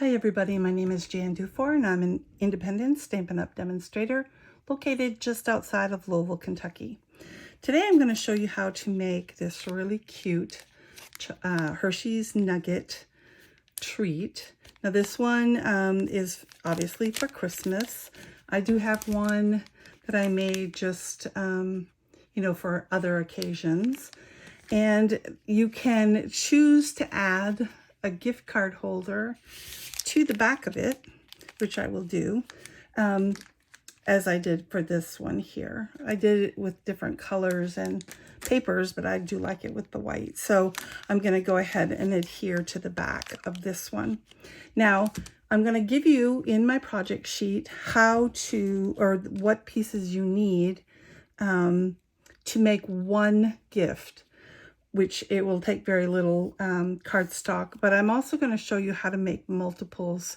Hi everybody, my name is Jan Dufour and I'm an independent Stampin' Up! Demonstrator located just outside of Louisville, Kentucky. Today I'm going to show you how to make this really cute Hershey's Nugget treat. Now this one is obviously for Christmas. I do have one that I made just, for other occasions. And you can choose to add a gift card holder to the back of it, which I will do, as I did for this one here. I did it with different colors and papers, but I do like it with the white. So I'm going to go ahead and adhere to the back of this one. Now, I'm going to give you in my project sheet how to, or what pieces you need to make one gift, which it will take very little cardstock, but I'm also going to show you how to make multiples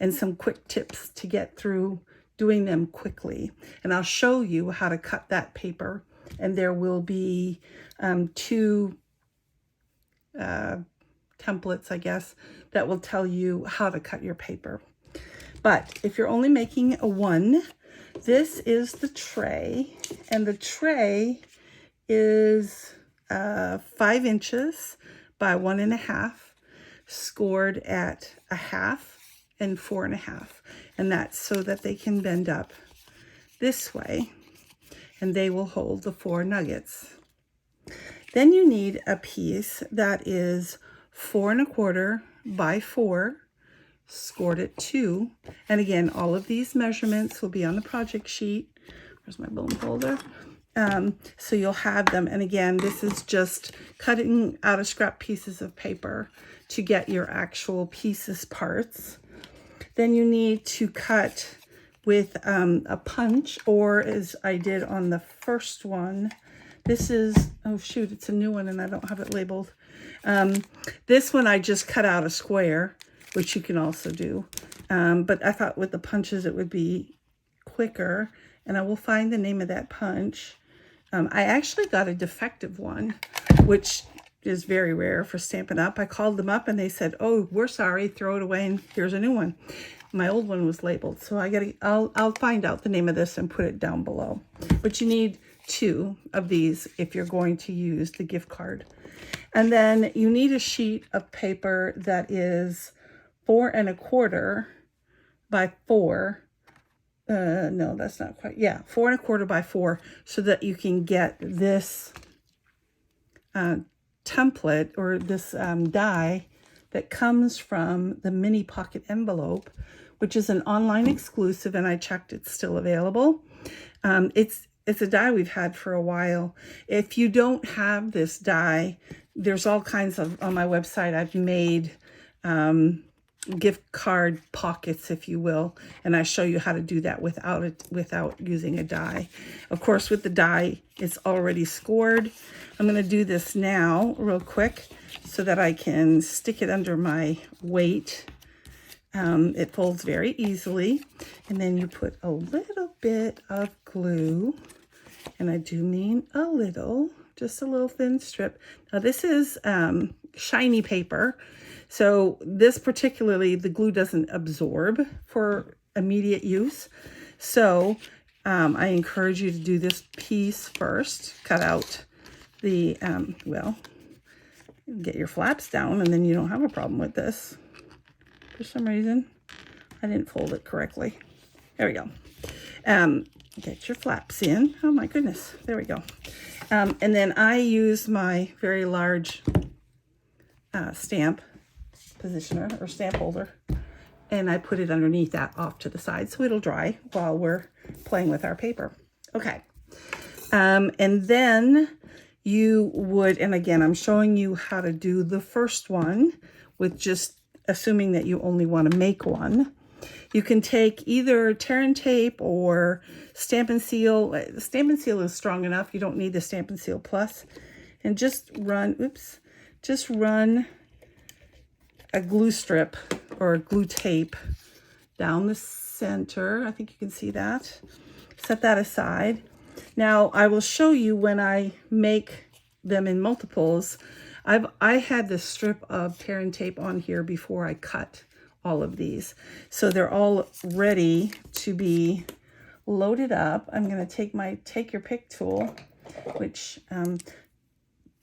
and some quick tips to get through doing them quickly. And I'll show you how to cut that paper, and there will be two templates, I guess, that will tell you how to cut your paper. But if you're only making a one, this is the tray, and the tray is 5 inches by 1.5, scored at 1/2 and 4.5, and that's so that they can bend up this way and they will hold the 4 nuggets. Then you need a piece that is 4.25 by 4, scored at 2, and again all of these measurements will be on the project sheet. Where's my bone folder? So you'll have them, and again, this is just cutting out of scrap pieces of paper to get your actual pieces parts. Then you need to cut with a punch, or as I did on the first one. This is, oh shoot, it's a new one and I don't have it labeled. This one I just cut out a square, which you can also do, but I thought with the punches it would be quicker, and I will find the name of that punch. I actually got a defective one, which is very rare for Stampin' Up! I called them up and they said, "Oh, we're sorry, throw it away and here's a new one." My old one was labeled, so I'll find out the name of this and put it down below. But you need 2 of these if you're going to use the gift card. And then you need a sheet of paper that is 4.25 by 4. No, that's not quite. Yeah, 4.25 by 4, so that you can get this template or this die that comes from the mini pocket envelope, which is an online exclusive, and I checked, it's still available. It's a die we've had for a while. If you don't have this die, there's all kinds of, on my website, I've made gift card pockets, if you will, and I show you how to do that without using a die. Of course, with the die, it's already scored. I'm going to do this now real quick so that I can stick it under my weight. It folds very easily, and then you put a little bit of glue, and I do mean a little, just a little thin strip. Now this is shiny paper, so this particularly, the glue doesn't absorb for immediate use. So I encourage you to do this piece first. Cut out the, get your flaps down, and then you don't have a problem with this. For some reason, I didn't fold it correctly. There we go. Get your flaps in. Oh my goodness, there we go. And then I use my very large stamp positioner or stamp holder, and I put it underneath that off to the side so it'll dry while we're playing with our paper. Okay. And then you would, and again, I'm showing you how to do the first one with just assuming that you only want to make one. You can take either tear and tape or Stampin' Seal. The Stampin' Seal is strong enough. You don't need the Stampin' Seal Plus. And just run, just run a glue strip or glue tape down the center. I think you can see that. Set that aside. Now I will show you when I make them in multiples. I had this strip of tear and tape on here before I cut all of these. So they're all ready to be loaded up. I'm going to take my take your pick tool, which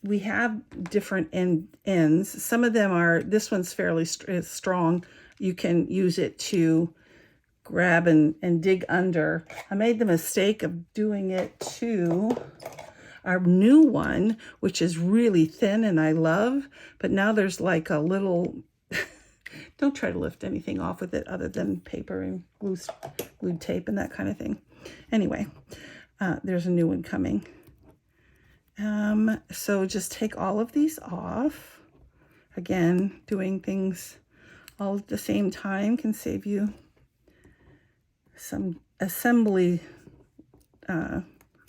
we have different ends. Some of them are, this one's fairly strong. You can use it to grab and dig under. I made the mistake of doing it to our new one, which is really thin and I love, but now there's like a little, don't try to lift anything off with it other than paper and glued tape and that kind of thing. Anyway, there's a new one coming. So just take all of these off. Again, doing things all at the same time can save you some assembly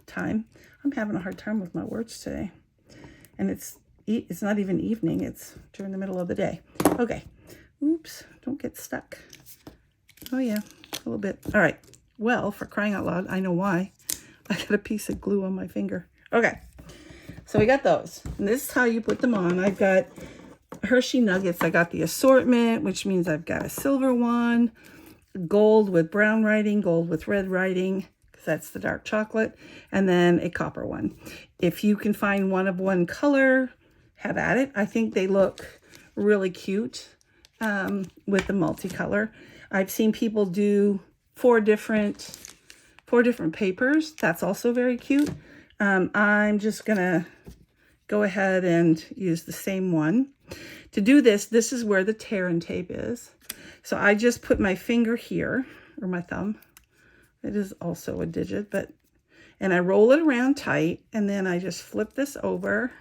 time. I'm having a hard time with my words today. And it's not even evening, it's during the middle of the day. Okay. Oops, don't get stuck. Oh yeah, a little bit. All right. Well, for crying out loud, I know why. I got a piece of glue on my finger. Okay. So we got those. And this is how you put them on. I've got Hershey Nuggets. I got the assortment, which means I've got a silver one, gold with brown writing, gold with red writing, because that's the dark chocolate, and then a copper one. If you can find one of one color, have at it. I think they look really cute with the multicolor. I've seen people do four different papers. That's also very cute. I'm just gonna go ahead and use the same one. To do this, this is where the tear and tape is. So I just put my finger here, or my thumb. It is also a digit, and I roll it around tight, and then I just flip this over,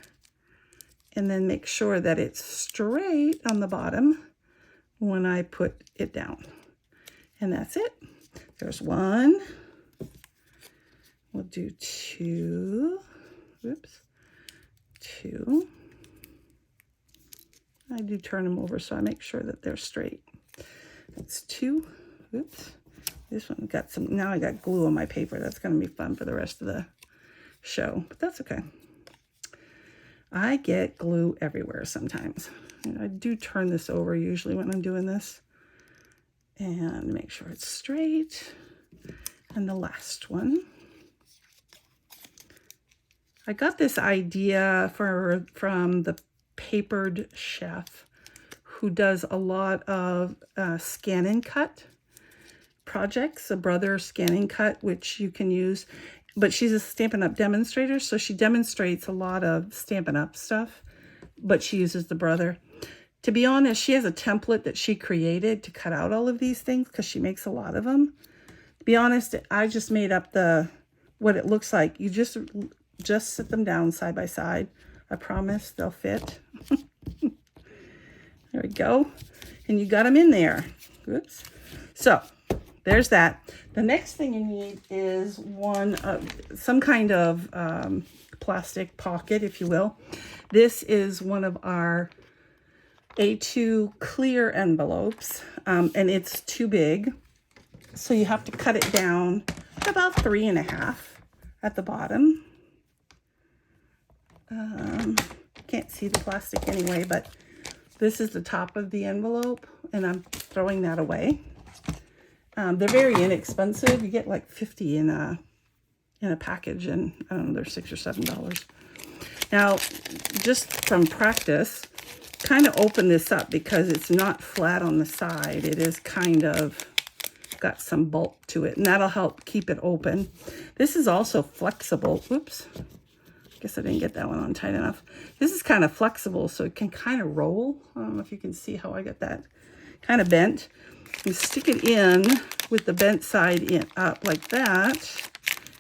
and then make sure that it's straight on the bottom when I put it down. And that's it. There's one. We'll do two. Whoops. Two. I do turn them over so I make sure that they're straight. That's two. Oops. This one got some, now I got glue on my paper. That's going to be fun for the rest of the show, but that's okay. I get glue everywhere sometimes. And I do turn this over usually when I'm doing this. And make sure it's straight. And the last one. I got this idea from the Papered Chef, who does a lot of scan and cut projects, a brother scan and cut, which you can use, but she's a Stampin' Up! Demonstrator, so she demonstrates a lot of Stampin' Up! Stuff, but she uses the brother. To be honest, she has a template that she created to cut out all of these things because she makes a lot of them. To be honest, I just made up what it looks like. You just sit them down side by side. I promise they'll fit. There we go. And you got them in there. Oops. So there's that. The next thing you need is some kind of plastic pocket, if you will. This is one of our A2 clear envelopes, and it's too big. So you have to cut it down about 3.5 at the bottom. Can't see the plastic anyway, but this is the top of the envelope, and I'm throwing that away. They're very inexpensive. You get like 50 in a package, and I don't know, they're $6 or $7. Now, just from practice, kind of open this up because it's not flat on the side. It is kind of got some bulk to it, and that'll help keep it open. This is also flexible. Whoops. I guess I didn't get that one on tight enough. This is kind of flexible, so it can kind of roll. I don't know if you can see how I got that kind of bent. You stick it in with the bent side up like that,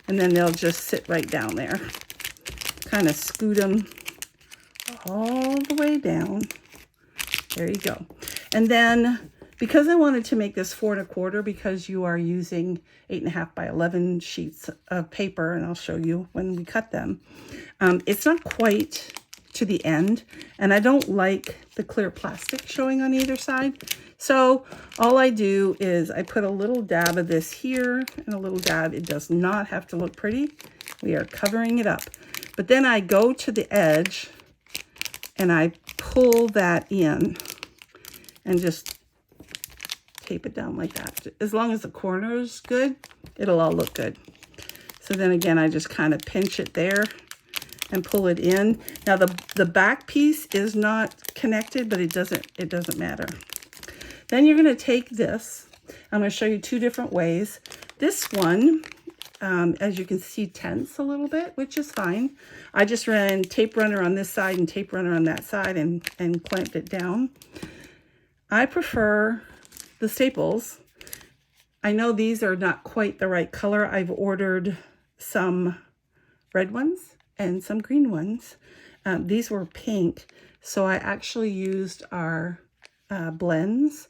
and then they'll just sit right down there. Kind of scoot them all the way down. There you go. And then, because I wanted to make this 4 1/4, because you are using 8.5 by 11 sheets of paper, and I'll show you when we cut them. It's not quite to the end, and I don't like the clear plastic showing on either side. So all I do is I put a little dab of this here and a little dab. It does not have to look pretty. We are covering it up. But then I go to the edge and I pull that in and just tape it down like that. As long as the corner is good, it'll all look good. So then again, I just kind of pinch it there and pull it in. Now the back piece is not connected, but it doesn't matter. Then you're going to take this. I'm going to show you two different ways. This one, as you can see, tense a little bit, which is fine. I just ran tape runner on this side and tape runner on that side and clamped it down. I prefer the staples. I know these are not quite the right color. I've ordered some red ones and some green ones. These were pink, so I actually used our blends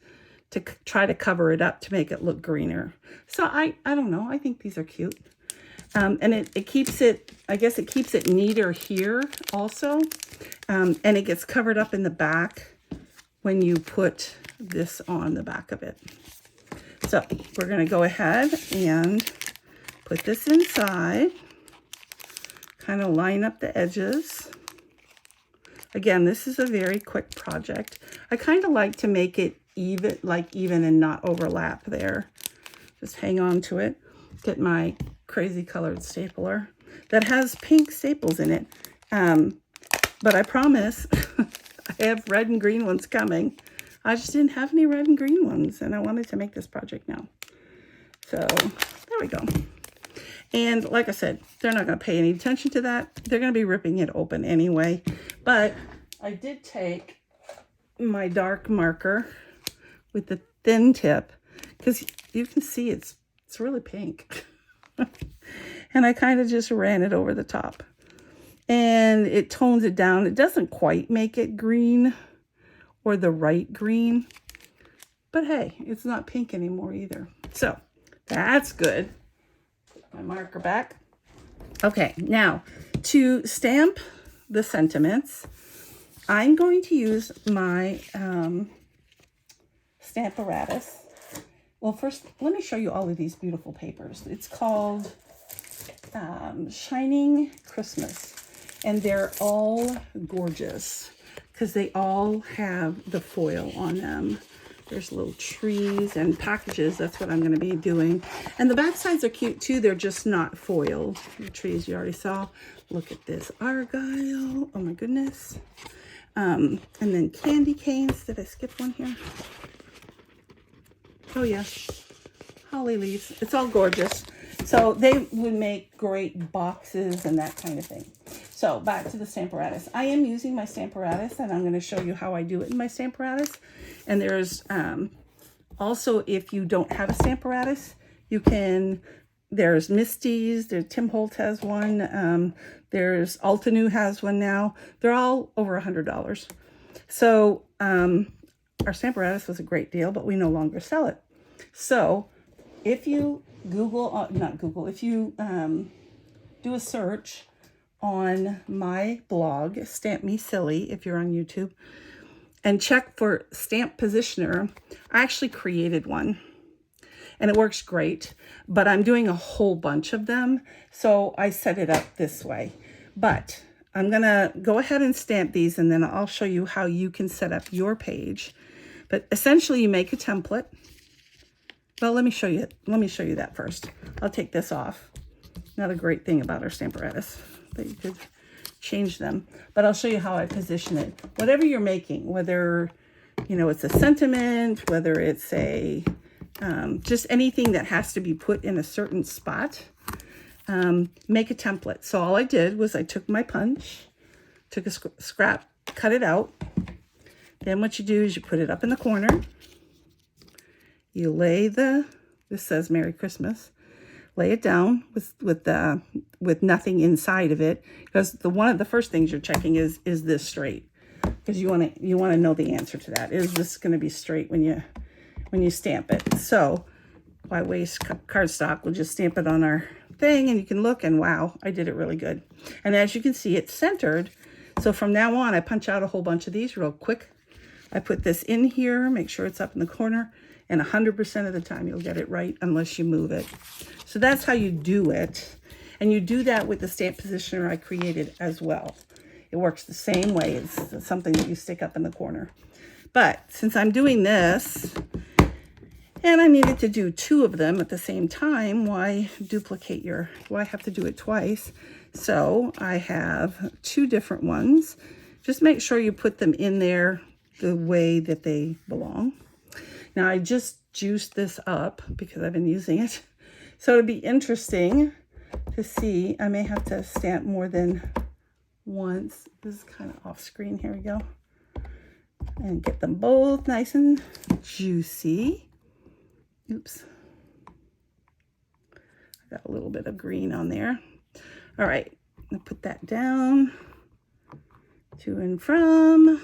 to try to cover it up to make it look greener. So I don't know, I think these are cute. And it keeps it, I guess it keeps it neater here also. And it gets covered up in the back when you put this on the back of it. So we're gonna go ahead and put this inside, kind of line up the edges. Again, this is a very quick project. I kind of like to make it even and not overlap there. Just hang on to it. Get my crazy colored stapler that has pink staples in it. But I promise I have red and green ones coming. I just didn't have any red and green ones, and I wanted to make this project now. So there we go. And like I said, they're not going to pay any attention to that. They're going to be ripping it open anyway. But I did take my dark marker with the thin tip, because you can see it's really pink. And I kind of just ran it over the top. And it tones it down. It doesn't quite make it green or the right green. But hey, it's not pink anymore either. So that's good. My marker back. Okay, now to stamp the sentiments, I'm going to use my Stamparatus. Well, first, let me show you all of these beautiful papers. It's called Shining Christmas, and they're all gorgeous because they all have the foil on them. There's little trees and packages. That's what I'm going to be doing. And the back sides are cute too. They're just not foiled. The trees you already saw. Look at this argyle. Oh my goodness. And then candy canes. Did I skip one here? Oh yeah. Holly leaves. It's all gorgeous. So they would make great boxes and that kind of thing. So back to the Stamparatus. I am using my Stamparatus, and I'm going to show you how I do it in my Stamparatus. And there's also, if you don't have a Stamparatus, you can, there's Misty's, there's Tim Holtz has one, there's Altenew has one now. They're all over $100. So our Stamparatus was a great deal, but we no longer sell it. So if you if you do a search on my blog, Stamp Me Silly, if you're on YouTube, and check for Stamp Positioner, I actually created one and it works great, but I'm doing a whole bunch of them, so I set it up this way. But I'm gonna go ahead and stamp these, and then I'll show you how you can set up your page. But essentially you make a template. Well, let me show you that first. I'll take this off. Another great thing about our Stamparatus, that you could change them. But I'll show you how I position it. Whatever you're making, whether, you know, it's a sentiment, whether it's a, just anything that has to be put in a certain spot, make a template. So all I did was I took my punch, took a scrap, cut it out. Then what you do is you put it up in the corner. You lay this says Merry Christmas. Lay it down with nothing inside of it, because one of the first things you're checking is this straight, because you want to know the answer to that. Is this going to be straight when you stamp it? So why waste cardstock? We'll just stamp it on our thing, and you can look, and wow, I did it really good. And as you can see, it's centered. So from now on, I punch out a whole bunch of these real quick. I put this in here, make sure it's up in the corner, and 100% of the time you'll get it right unless you move it. So that's how you do it. And you do that with the stamp positioner I created as well. It works the same way. It's something that you stick up in the corner. But since I'm doing this, And I needed to do 2 of them at the same time. Why have to do it twice? So I have 2 different ones. Just make sure you put them in there the way that they belong. Now I just juiced this up because I've been using it. So it'd be interesting to see. I may have to stamp more than once. This is kind of off screen. Here we go. And get them both nice and juicy. Oops. I got a little bit of green on there. All right, I'll put that down. To and from.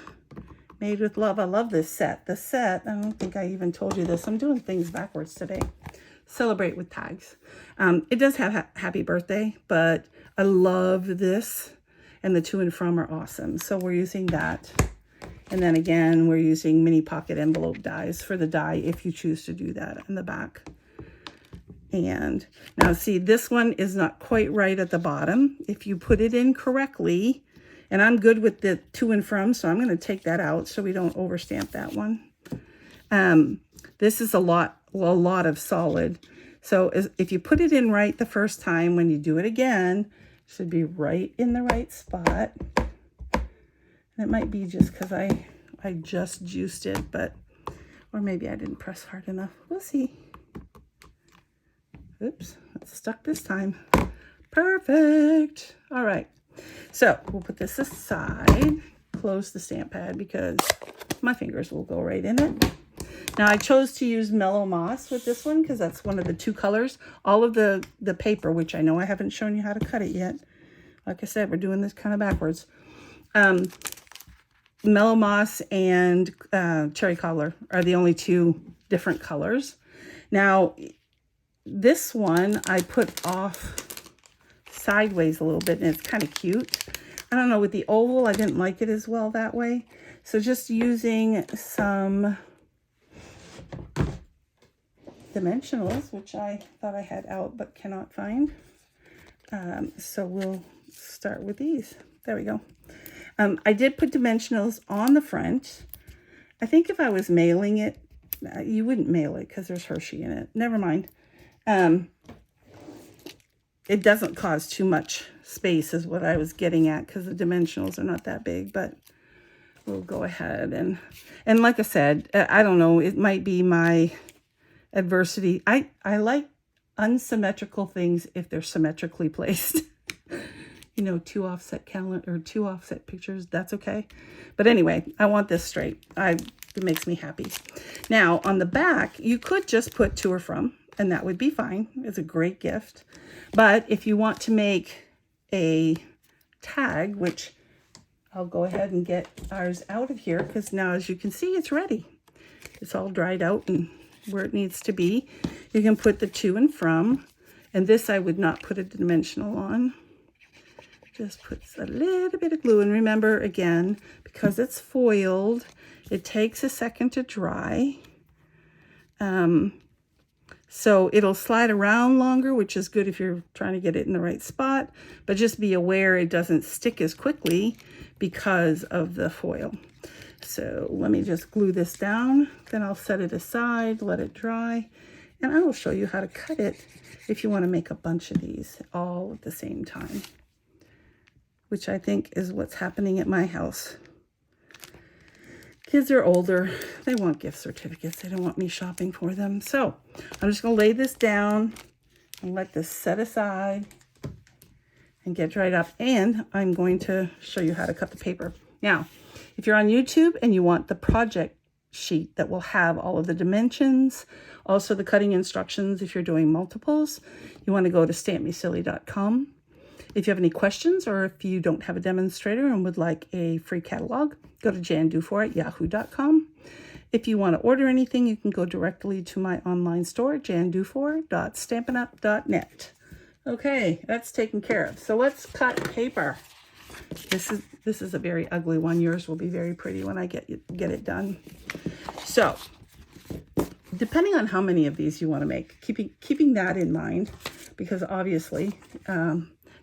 Made with love. I love this set. The set, I don't think I even told you this. I'm doing things backwards today. Celebrate with tags. It does have happy birthday, but I love this. And the to and from are awesome. So we're using that. And then again, we're using mini pocket envelope dies for the die if you choose to do that in the back. And now see, this one is not quite right at the bottom. If you put it in correctly, and I'm good with the to and from, so I'm going to take that out so we don't overstamp that one. This is a lot of solid. So if you put it in right the first time, when you do it again, it should be right in the right spot. And it might be just because I just juiced it, or maybe I didn't press hard enough. We'll see. Oops, it's stuck this time. Perfect. All right. So we'll put this aside, close the stamp pad because my fingers will go right in it. Now I chose to use Mellow Moss with this one because that's one of the 2 colors. All of the paper, which I know I haven't shown you how to cut it yet. Like I said, we're doing this kind of backwards. Mellow Moss and Cherry Cobbler are the only 2 different colors. Now, this one I put off sideways a little bit, and it's kind of cute. I don't know, with the oval, I didn't like it as well that way. So just using some dimensionals, which I thought I had out but cannot find. So we'll start with these. There we go. I did put dimensionals on the front. I think if I was mailing it, you wouldn't mail it because there's Hershey in it. Never mind. It doesn't cause too much space is what I was getting at because the dimensionals are not that big, but we'll go ahead and like I said, I don't know, it might be my adversity. I like unsymmetrical things if they're symmetrically placed. You know, 2 offset calendar or 2 offset pictures, that's okay. But anyway, I want this straight. It makes me happy. Now on the back, you could just put to or from, and that would be fine. It's a great gift. But if you want to make a tag, which I'll go ahead and get ours out of here because now, as you can see, it's ready. It's all dried out and where it needs to be. You can put the to and from, and this I would not put a dimensional on. Just put a little bit of glue, and remember again, because it's foiled, it takes a second to dry. So it'll slide around longer, which is good if you're trying to get it in the right spot, but just be aware it doesn't stick as quickly because of the foil. So let me just glue this down, then I'll set it aside, let it dry, and I will show you how to cut it if you want to make a bunch of these all at the same time, which I think is what's happening at my house. Kids are older. They want gift certificates. They don't want me shopping for them. So I'm just going to lay this down and let this set aside and get dried up. And I'm going to show you how to cut the paper. Now, if you're on YouTube and you want the project sheet that will have all of the dimensions, also the cutting instructions if you're doing multiples, you want to go to stampmesilly.com. If you have any questions or if you don't have a demonstrator and would like a free catalog, go to jandufour@yahoo.com. If you want to order anything, you can go directly to my online store, jandufour.stampinup.net. Okay, that's taken care of. So let's cut paper. This is a very ugly one. Yours will be very pretty when I get it done. So, depending on how many of these you want to make, keeping that in mind, because obviously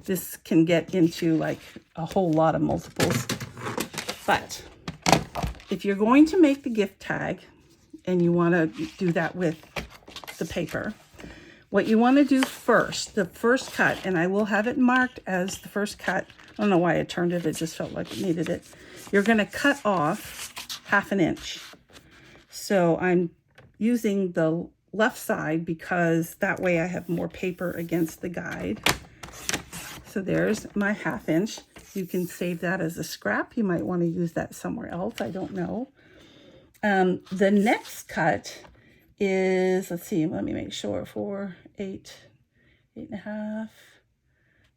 this can get into like a whole lot of multiples. But if you're going to make the gift tag and you want to do that with the paper. What you want to do first, the first cut, and I will have it marked as the first cut. I don't know why I turned it. It just felt like it needed it. You're going to cut off 1/2 inch. So I'm using the left side because that way I have more paper against the guide. So there's my 1/2 inch. You can save that as a scrap. You might want to use that somewhere else. I don't know. The next cut is, let's see, let me make sure, 4, 8, 8.5,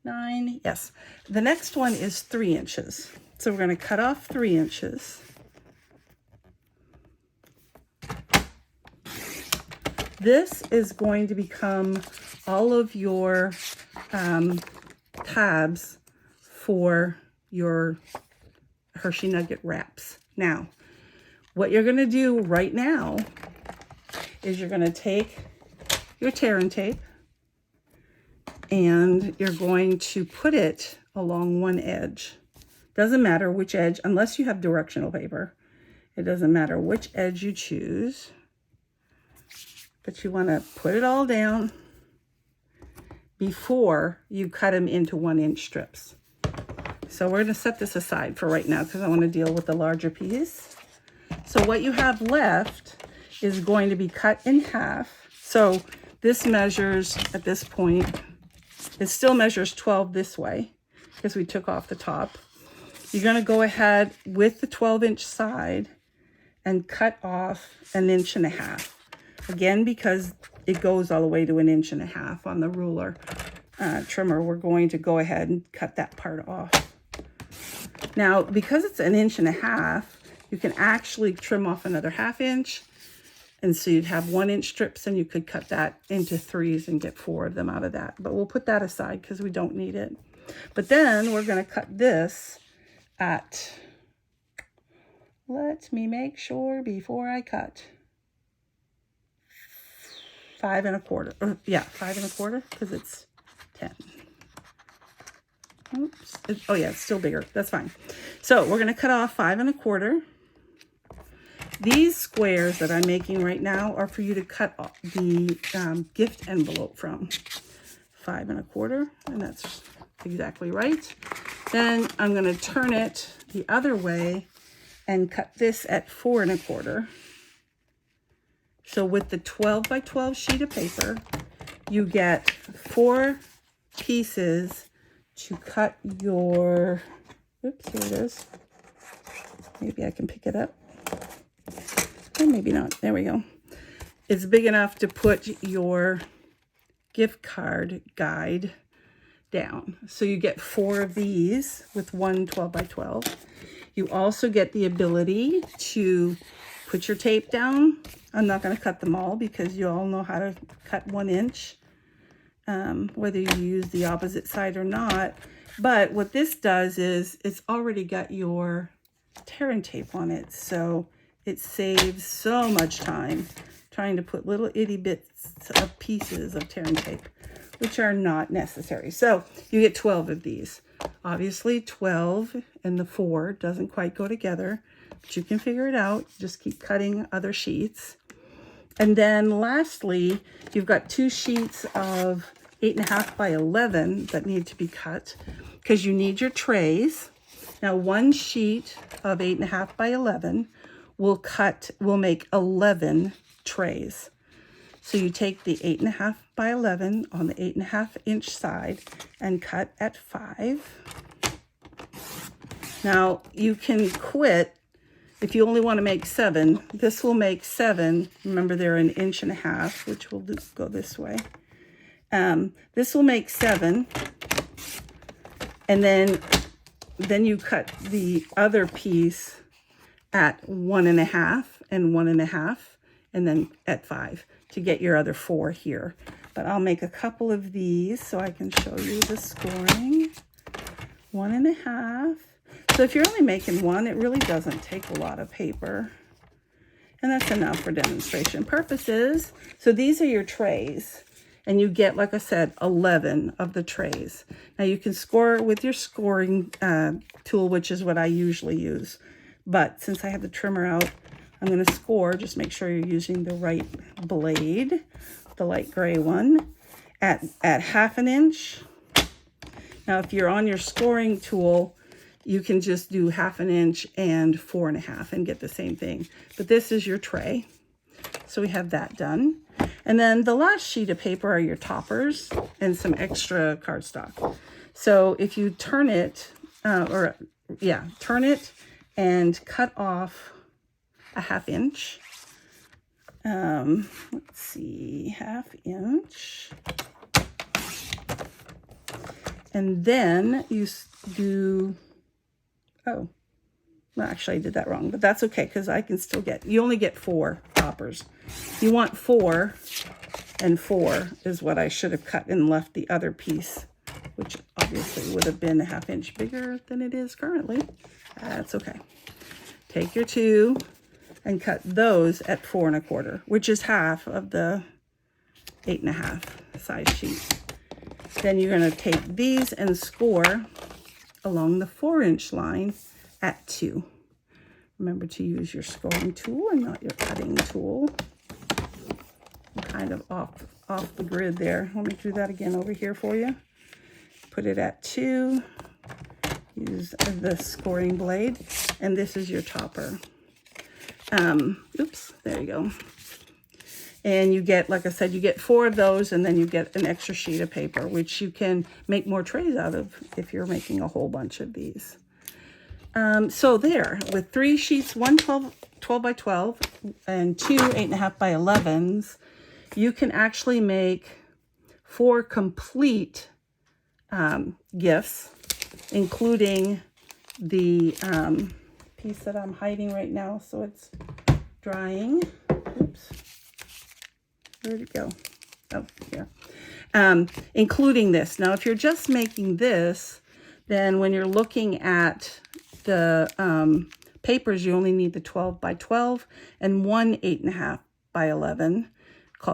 9. Yes. The next one is 3 inches. So we're going to cut off 3 inches. This is going to become all of your tabs for your Hershey Nugget wraps. Now, what you're going to do right now is you're going to take your tear and tape and you're going to put it along one edge. Doesn't matter which edge, unless you have directional paper. It doesn't matter which edge you choose. But you want to put it all down before you cut them into 1 inch strips. So we're going to set this aside for right now because I want to deal with the larger piece. So what you have left is going to be cut in half. So this measures, at this point, it still measures 12 this way because we took off the top. You're going to go ahead with the 12-inch side and cut off 1.5 inches. Again, because it goes all the way to 1.5 inches on the ruler trimmer, we're going to go ahead and cut that part off. Now, because it's 1.5 inches, you can actually trim off another 1/2 inch. And so you'd have 1 inch strips and you could cut that into 3s and get 4 of them out of that. But we'll put that aside because we don't need it. But then we're going to cut this at, let me make sure before I cut, 5 1/4. Or, yeah, 5 1/4 because it's 10. Oops. Oh yeah, it's still bigger. That's fine. So we're going to cut off 5 1/4. These squares that I'm making right now are for you to cut off the gift envelope from. 5 1/4, and that's exactly right. Then I'm going to turn it the other way and cut this at 4 1/4. So with the 12 by 12 sheet of paper, you get 4 pieces to cut your, oops, here it is. Maybe I can pick it up. Or maybe not. There we go. It's big enough to put your gift card guide down. So you get 4 of these with one 12 by 12. You also get the ability to put your tape down. I'm not going to cut them all because you all know how to cut 1 inch, whether you use the opposite side or not. But what this does is it's already got your tear and tape on it. So it saves so much time trying to put little itty bits of pieces of tear and tape, which are not necessary. So you get 12 of these. Obviously 12 and the 4 doesn't quite go together, but you can figure it out. Just keep cutting other sheets. And then lastly, you've got 2 sheets of 8.5 by 11 that need to be cut because you need your trays. Now 1 sheet of 8.5 by 11 will make 11 trays. So you take the 8.5 by 11 on the 8.5 inch side and cut at 5. Now you can quit if you only want to make 7. This will make 7. Remember, they're 1.5 inches, which will go this way. This will make 7. And then you cut the other piece at 1.5 and 1.5, and then at 5 to get your other 4 here. But I'll make a couple of these so I can show you the scoring. 1.5. So if you're only making 1, it really doesn't take a lot of paper. And that's enough for demonstration purposes. So these are your trays. And you get, like I said, 11 of the trays. Now you can score with your scoring tool, which is what I usually use. But since I have the trimmer out, I'm going to score. Just make sure you're using the right blade off the light gray one at 1/2 inch. Now, if you're on your scoring tool, you can just do 1/2 inch and 4.5 and get the same thing. But this is your tray. So we have that done. And then the last sheet of paper are your toppers and some extra cardstock. So if you turn it, turn it and cut off a 1/2 inch. Let's see, 1/2 inch. And then you do, oh, well, actually I did that wrong, but that's okay because I can still get, you only get 4 toppers. You want 4, and 4 is what I should have cut and left the other piece, which obviously would have been a 1/2 inch bigger than it is currently. That's okay. Take your 2 and cut those at 4 1/4, which is half of the 8.5 size sheet. Then you're going to take these and score along the 4-inch line at 2. Remember to use your scoring tool and not your cutting tool. I'm kind of off the grid there. Let me do that again over here for you. Put it at 2. Use the scoring blade, and this is your topper. Oops, there you go. And you get, like I said, you get 4 of those, and then you get an extra sheet of paper, which you can make more trays out of if you're making a whole bunch of these. So there, with 3 sheets, 1 12 by 12 and 2 8.5 by 11s, you can actually make 4 complete gifts, including the piece that I'm hiding right now, so it's drying. Oops. Where'd it go? Oh, here. Including this. Now, if you're just making this, then when you're looking at the papers, you only need the 12 by 12 and 1 8.5 by 11,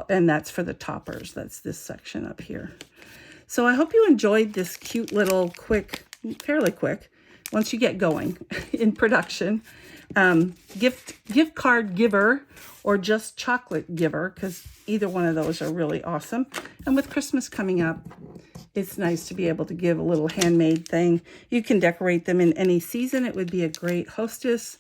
and that's for the toppers. That's this section up here. So I hope you enjoyed this cute little fairly quick, once you get going in production, gift card giver or just chocolate giver, because either one of those are really awesome. And with Christmas coming up, it's nice to be able to give a little handmade thing. You can decorate them in any season. It would be a great hostess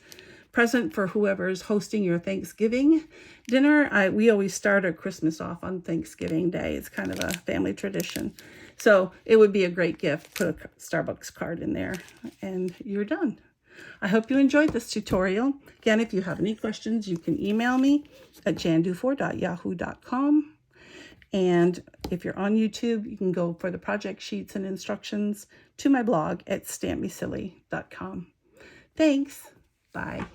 present for whoever's hosting your Thanksgiving dinner. We always start our Christmas off on Thanksgiving Day. It's kind of a family tradition. So it would be a great gift. Put a Starbucks card in there and you're done. I hope you enjoyed this tutorial. Again, if you have any questions, you can email me at jandufour@yahoo.com. And if you're on YouTube, you can go for the project sheets and instructions to my blog at stampmesilly.com. Thanks. Bye.